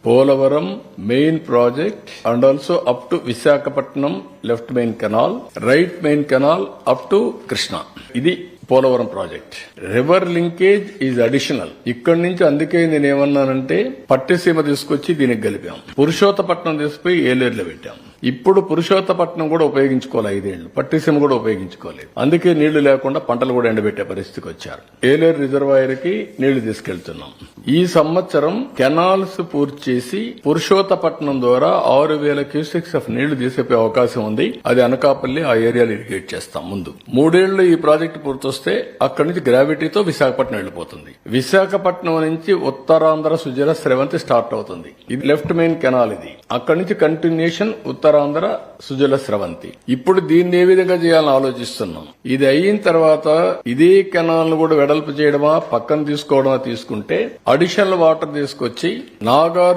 Polavaram main project and also up to Visakhapatnam left main canal, right main canal up to Krishna. ఇది Polavaram project. River linkage is additional. ఇక్కడి నుంచి అందుకే నేనేమన్నానంటే పట్టిసీమ తీసుకొచ్చి దీనికి కలిపాం. పురుషోత్తపట్నం తీసుకుపోయి ఏలేరులో పెట్టాం. ఇప్పుడు పురుషోత్తపట్నం కూడా ఉపయోగించుకోవాలి 5 ఏళ్లు, పట్టిసీమ కూడా ఉపయోగించుకోలేదు. అందుకే నీళ్లు లేకుండా పంటలు కూడా ఎండబెట్టే పరిస్థితికి వచ్చారు. ఏలేరు రిజర్వాయర్ కి నీళ్లు తీసుకెళ్తున్నాం. ఈ సంవత్సరం కెనాల్స్ పూర్తి చేసి పురుషోత్తపట్నం ద్వారా 6,000 క్యూసెక్స్ ఆఫ్ నీళ్లు తీసుకుపోయే అవకాశం ఉంది. అది అనకాపల్లి ఆ ఏరియాలో ఇరిగేట్ చేస్తాం. ముందు 3 ఏళ్లు ఈ ప్రాజెక్టు పూర్తొస్తే అక్కడి నుంచి గ్రావిటీతో విశాఖపట్నం వెళ్లిపోతుంది. విశాఖపట్నం నుంచి ఉత్తరాంధ్ర సుజల స్రవంతి స్టార్ట్ అవుతుంది. ఇది లెఫ్ట్ మెయిన్ కెనాల్. ఇది అక్కడి నుంచి కంటిన్యూషన్ ఉత్తరాంధ్ర సుజల స్రవంతి. ఇప్పుడు దీన్ని ఏ విధంగా చేయాలని ఆలోచిస్తున్నాం. ఇది అయిన తర్వాత ఇదే కెనాల్ ను కూడా వెడల్పు చేయడమా పక్కన తీసుకోవడమా తీసుకుంటే అడిషనల్ వాటర్ తీసుకొచ్చి నాగార్